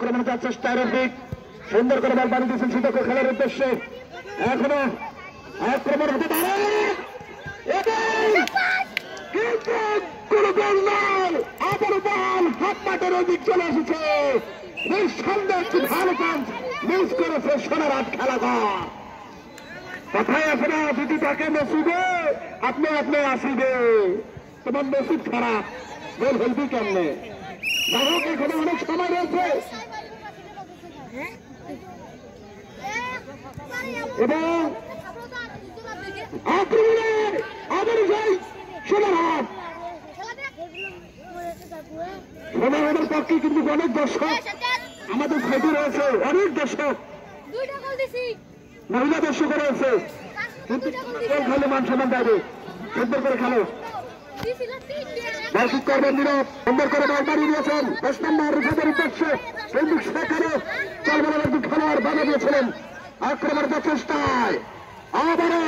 আক্রমণের চেষ্টা রফিক সুন্দর করে বল বাড়ি দিয়েছেন সুদক্ষ খেলার উদ্দেশ্যে। এখনো আক্রমণ হতে পারে কিন্তু কোন গোল নয়। আবার বল হাত মাঠের ওদিক চলে এসেছে। নিঃসন্দেহে একটি ভালো চান্স মিস করেছে সোনারহাট খেলাঘর। কথায় আছে না, যদি তাকে নসিবে আপনি আপনি আসিবে, তোমার নসিব খারাপ, গোল হইবি কেমনে? যাই হোক, এখনো অনেক সময় রয়েছে এবং আক্রমণে আবার যাই সোনারহাট। সোনারহাটের পক্ষে কিন্তু অনেক দর্শক আমাদের সাইডে রয়েছে, অনেক দর্শক, মহিলা দর্শক রয়েছে, কিন্তু গোল খেলে মান সম্মান দেবে। সুন্দর করে খেলো, বল ঠিক করবেন নীরব, সুন্দর করে বল বাড়িয়ে দিয়েছেন 10 নম্বর রিফাতের উদ্দেশ্যে, কিন্তু সেখানে চলবেন একজন খেলোয়াড় বাধা দিয়েছিলেন আক্রমণের চেষ্টায়। আবারও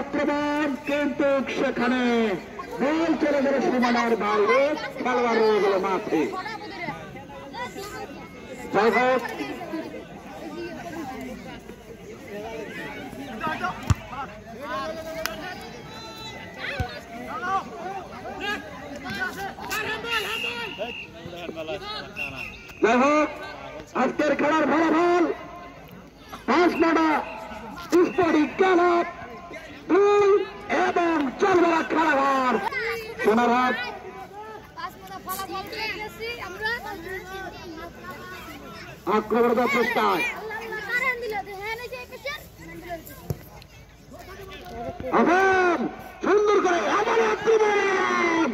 আক্রমণ, কিন্তু সেখানে বল চলে গেল সীমানার বাইরে, খেলোয়াড় রয়ে গেল মাঠে। যাই হোক, আজকের খেলার ফলাফল 5 স্পোর্টিং ক্লাব 2 এবং চলবেলা খেলাঘর সোনারহাট। আক্রমণের চেষ্টায় সুন্দর করে আবার আক্রমণ,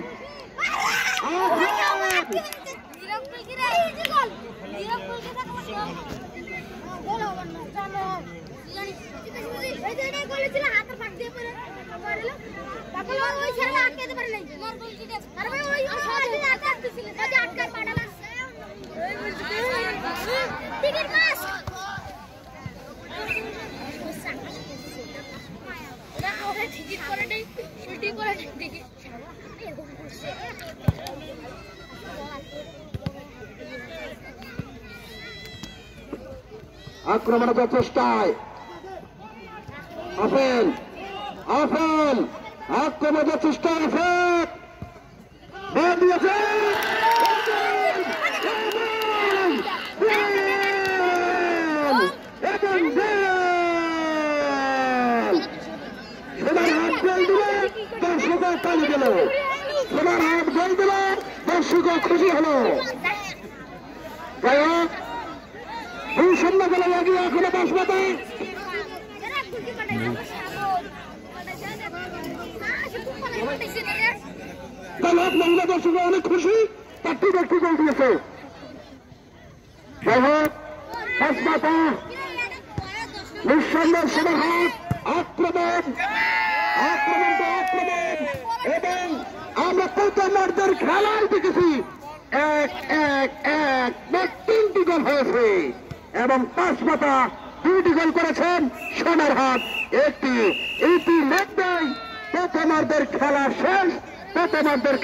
আক্রমণের চেষ্টায় আফেল আক্রমণের চেষ্টায় আফেল দিয়েছে দর্শক তালি গেল, সোনারহাট গোল দিল, দর্শক খুশি হলো। যাই হোক, 2-0 গোলে লাগিয়ে এখনো 10 মতো মহিলা দর্শক অনেক খুশি, একটি ব্যক্তি গোল দিয়েছে। যাই হোক, 10 মতো নিঃসন্দেহে সোনারহাট আক্রমণ এবং আমরা প্রথমার্ধের খেলায় দেখেছি 3টি গোল হয়েছে এবং 5 মাথা 2টি গোল করেছেন সোনারহাট একটি। ইতিমধ্যেই প্রথমার্ধের খেলা শেষ, প্রথমার্ধের